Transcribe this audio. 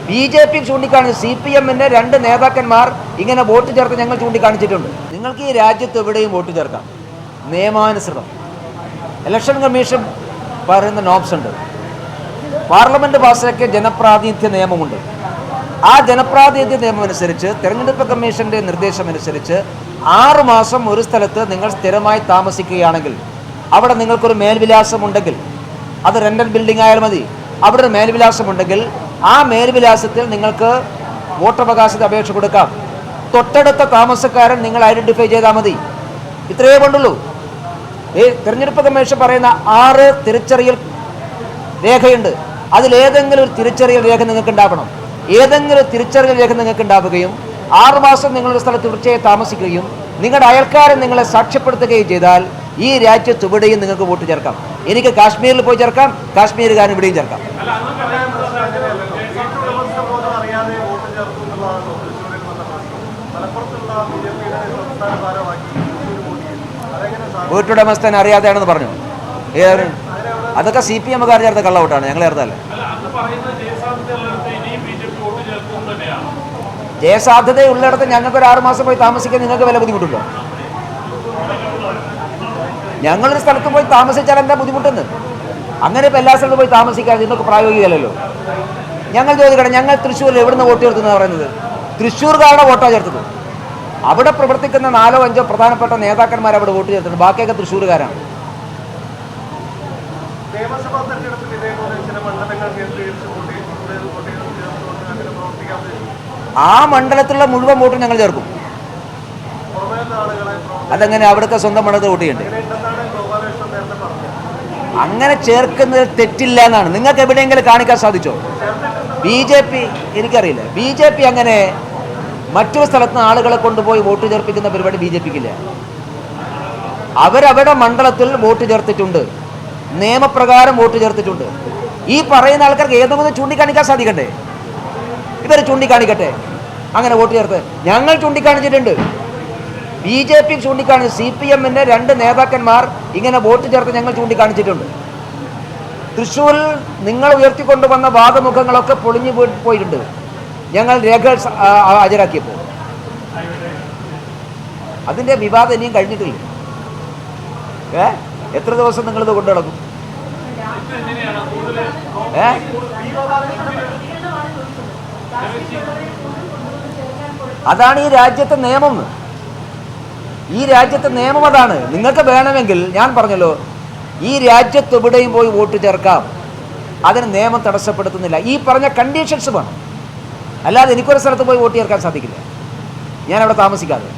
BJP ചൂണ്ടിക്കാണിച്ചു, CPM-ന്റെ 2 നേതാക്കന്മാർ ഇങ്ങനെ വോട്ട് ചേർത്ത് ഞങ്ങൾ ചൂണ്ടിക്കാണിച്ചിട്ടുണ്ട്. നിങ്ങൾക്ക് ഈ രാജ്യത്ത് എവിടെയും വോട്ട് ചേർക്കാം, നിയമാനുസൃതം. ഇലക്ഷൻ കമ്മീഷൻ പറയുന്ന നോബ്സ് ഉണ്ട്. പാർലമെൻറ്റ് പാസ്സാക്കിയ ജനപ്രാതിനിധ്യ നിയമമുണ്ട്. ആ ജനപ്രാതിനിധ്യ നിയമം അനുസരിച്ച്, തെരഞ്ഞെടുപ്പ് കമ്മീഷൻ്റെ നിർദ്ദേശമനുസരിച്ച് 6 മാസം ഒരു സ്ഥലത്ത് നിങ്ങൾ സ്ഥിരമായി താമസിക്കുകയാണെങ്കിൽ, അവിടെ നിങ്ങൾക്കൊരു മേൽവിലാസമുണ്ടെങ്കിൽ, അത് റെൻ്റൽ ബിൽഡിംഗ് ആയാൽ മതി, അവിടെ ഒരു മേൽവിലാസമുണ്ടെങ്കിൽ ആ മേൽവിലാസത്തിൽ നിങ്ങൾക്ക് വോട്ടവകാശത്തിന് അപേക്ഷ കൊടുക്കാം. തൊട്ടടുത്ത താമസക്കാരൻ നിങ്ങൾ ഐഡൻറ്റിഫൈ ചെയ്താൽ മതി. ഇത്രയേ കൊണ്ടുള്ളൂ. തെരഞ്ഞെടുപ്പ് കമ്മീഷൻ പറയുന്ന 6 തിരിച്ചറിയൽ രേഖയുണ്ട്. അതിലേതെങ്കിലും ഒരു തിരിച്ചറിയൽ രേഖ നിങ്ങൾക്ക് ഉണ്ടാവണം. ഏതെങ്കിലും തിരിച്ചറിയൽ രേഖ നിങ്ങൾക്ക് ഉണ്ടാവുകയും 6 മാസം നിങ്ങളുടെ സ്ഥലത്ത് തുടർച്ചയായി താമസിക്കുകയും നിങ്ങളുടെ അയൽക്കാരൻ നിങ്ങളെ സാക്ഷ്യപ്പെടുത്തുകയും ചെയ്താൽ ഈ രാജ്യത്ത് ഇവിടെയും നിങ്ങൾക്ക് വോട്ട് ചേർക്കാം. എനിക്ക് കാശ്മീരിൽ പോയി ചേർക്കാം, കാശ്മീരുകാരൻ ഇവിടെയും ചേർക്കാം. വീട്ടുടമസ്ഥൻ അറിയാതെയാണെന്ന് പറഞ്ഞു. അതൊക്കെ CPM-കാർ ചേർത്ത കള്ളവോട്ടാണ്, ഞങ്ങൾ ചേർത്തല്ലേ. ജയസാധ്യതയുള്ളിടത്ത് ഞങ്ങൾക്കൊരു 6 മാസം പോയി താമസിക്കാൻ നിങ്ങൾക്ക് വല്ല ബുദ്ധിമുട്ടുണ്ടോ? ഞങ്ങളൊരു സ്ഥലത്ത് പോയി താമസിച്ചാൽ എന്താ ബുദ്ധിമുട്ടെന്ന്? അങ്ങനെ ഇപ്പോൾ എല്ലാ സ്ഥലത്തും പോയി താമസിക്കാതെ ഇതൊക്കെ പ്രായോഗികമല്ലല്ലോ. ഞങ്ങൾ ചോദിക്കണം, ഞങ്ങൾ തൃശ്ശൂരിൽ എവിടുന്ന് വോട്ട് ചേർത്തെന്ന് പറയുന്നത്? തൃശ്ശൂർക്കാരുടെ വോട്ടാണ് ചേർത്തത്. അവിടെ പ്രവർത്തിക്കുന്ന 4 5 പ്രധാനപ്പെട്ട നേതാക്കന്മാർ അവിടെ വോട്ട് ചേർത്തിട്ടുണ്ട്. ബാക്കിയൊക്കെ തൃശ്ശൂർക്കാരാണ്. ആ മണ്ഡലത്തിലുള്ള മുഴുവൻ വോട്ടും ഞങ്ങൾ ചേർക്കും. അതെങ്ങനെ അവിടുത്തെ സ്വന്തം മണ്ഡലത്തിൽ വോട്ട് ചെയ്യണ്ടേ? അങ്ങനെ ചേർക്കുന്നതിൽ തെറ്റില്ല എന്നാണ്. നിങ്ങൾക്ക് എവിടെയെങ്കിലും കാണിക്കാൻ സാധിച്ചോ? BJP എനിക്കറിയില്ല. BJP അങ്ങനെ മറ്റൊരു സ്ഥലത്ത് നിന്ന് ആളുകളെ കൊണ്ടുപോയി വോട്ട് ചേർപ്പിക്കുന്ന പരിപാടി BJPക്കില്ല. അവരവരുടെ മണ്ഡലത്തിൽ വോട്ട് ചേർത്തിട്ടുണ്ട്, നിയമപ്രകാരം വോട്ട് ചേർത്തിട്ടുണ്ട്. ഈ പറയുന്ന ആൾക്കാർക്ക് ഏതെങ്കിലും ചൂണ്ടിക്കാണിക്കാൻ സാധിക്കണ്ടേ? ഇവർ ചൂണ്ടിക്കാണിക്കട്ടെ അങ്ങനെ വോട്ട് ചേർത്ത്. ഞങ്ങൾ ചൂണ്ടിക്കാണിച്ചിട്ടുണ്ട്, BJP ചൂണ്ടിക്കാണിച്ചു, CPM-ന്റെ 2 നേതാക്കന്മാർ ഇങ്ങനെ വോട്ട് ചേർത്ത് ഞങ്ങൾ ചൂണ്ടിക്കാണിച്ചിട്ടുണ്ട്. തൃശ്ശൂരിൽ നിങ്ങൾ ഉയർത്തിക്കൊണ്ടുവന്ന വാദമുഖങ്ങളൊക്കെ പൊളിഞ്ഞു പോയിട്ടുണ്ട്. ഞങ്ങൾ രേഖകൾ ഹാജരാക്കിയപ്പോൾ അതിൻ്റെ വിവാദം ഇനിയും കഴിഞ്ഞിട്ടില്ല. എത്ര ദിവസം നിങ്ങളിത് കൊണ്ടു നടക്കും? അതാണ് ഈ രാജ്യത്തെ നിയമം. ഈ രാജ്യത്തെ നിയമം അതാണ്. നിങ്ങൾക്ക് വേണമെങ്കിൽ, ഞാൻ പറഞ്ഞല്ലോ, ഈ രാജ്യത്ത് എവിടെയും പോയി വോട്ട് ചേർക്കാം. അതിന് നിയമം തടസ്സപ്പെടുത്തുന്നില്ല. ഈ പറഞ്ഞ കണ്ടീഷൻസ് വേണം. അല്ലാതെ എനിക്കൊരു സ്ഥലത്ത് പോയി വോട്ട് ചേർക്കാൻ സാധിക്കില്ല, ഞാൻ അവിടെ താമസിക്കാതെ.